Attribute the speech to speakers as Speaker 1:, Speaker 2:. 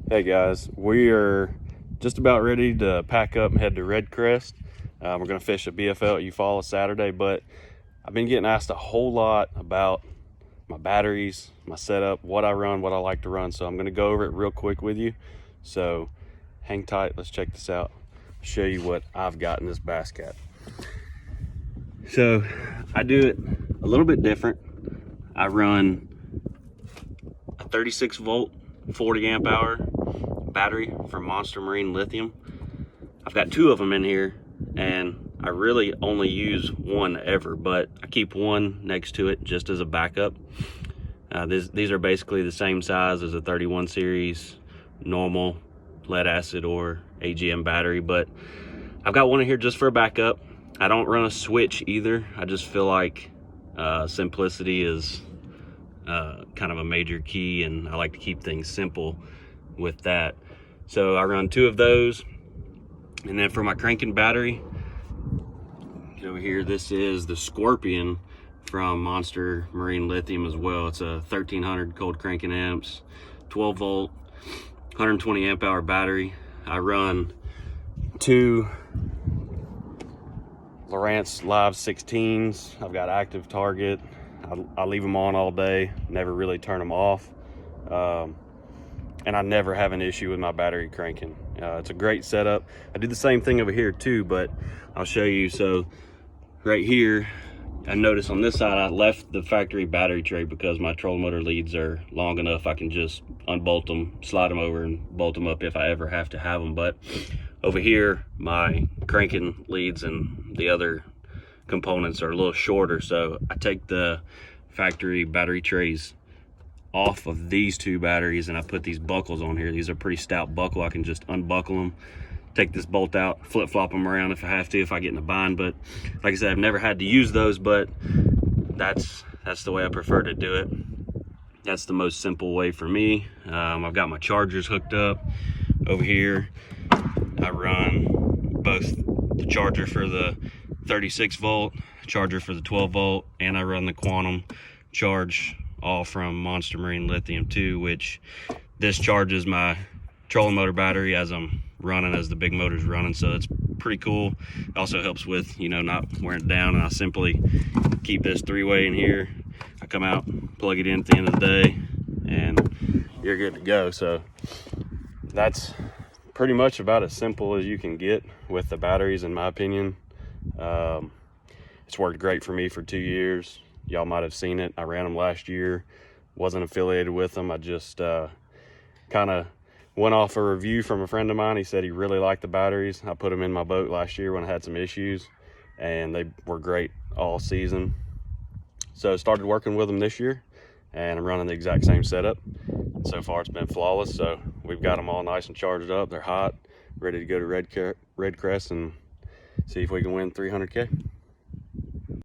Speaker 1: Hey guys, we are just about ready to pack up and head to Red Crest. We're going to fish at BFL at Eufaula Saturday, but I've been getting asked a whole lot about my batteries, my setup, what I run, what I like to run. So I'm going to go over it real quick with you. So hang tight, let's check this out. I'll show you what I've got in this BassCat. So I do it a little bit different. I run a 36 volt, 40 amp hour battery from Monster Marine Lithium. I've got two of them in here, and I really only use one ever, but I keep one next to it just as a backup. These are basically the same size as a 31 series normal lead acid or AGM battery, but I've got one in here just for a backup. I don't run a switch either. I just feel like simplicity is kind of a major key, and I like to keep things simple with that. So I run two of those, and then for my cranking battery, over here, this is the Scorpion from Monster Marine Lithium as well. It's a 1300 cold cranking amps, 12 volt, 120 amp hour battery. I run two Lowrance Live 16s. I've got active target. I leave them on all day, never really turn them off. And I never have an issue with my battery cranking. It's a great setup. I do the same thing over here too, but I'll show you. So right here, I notice on this side, I left the factory battery tray because my trolling motor leads are long enough. I can just unbolt them, slide them over, and bolt them up if I ever have to have them. But over here, my cranking leads and the other components are a little shorter. So I take the factory battery trays off of these two batteries, and I put these buckles on here. These are pretty stout buckle. I can just unbuckle them, take this bolt out, flip-flop them around if I have to, if I get in a bind. But like I said, I've never had to use those, but that's the way I prefer to do it. That's the most simple way for me. I've got my chargers hooked up over here. I run both the charger for the 36 volt, charger for the 12 volt, and I run the Quantum charge, all from Monster Marine Lithium too, which this charges my trolling motor battery as I'm running, as the big motor's running. So it's pretty cool. It also helps with, you know, not wearing it down. And I simply keep this three-way in here. I come out, plug it in at the end of the day, and you're good to go. So that's pretty much about as simple as you can get with the batteries, in my opinion. It's worked great for me for 2 years. Y'all might have seen it. I ran them last year, wasn't affiliated with them. I just kind of went off a review from a friend of mine. He said he really liked the batteries. I put them in my boat last year when I had some issues, and they were great all season. So I started working with them this year, and I'm running the exact same setup. So far it's been flawless. So we've got them all nice and charged up. They're hot, ready to go to Red Crest and see if we can win 300K.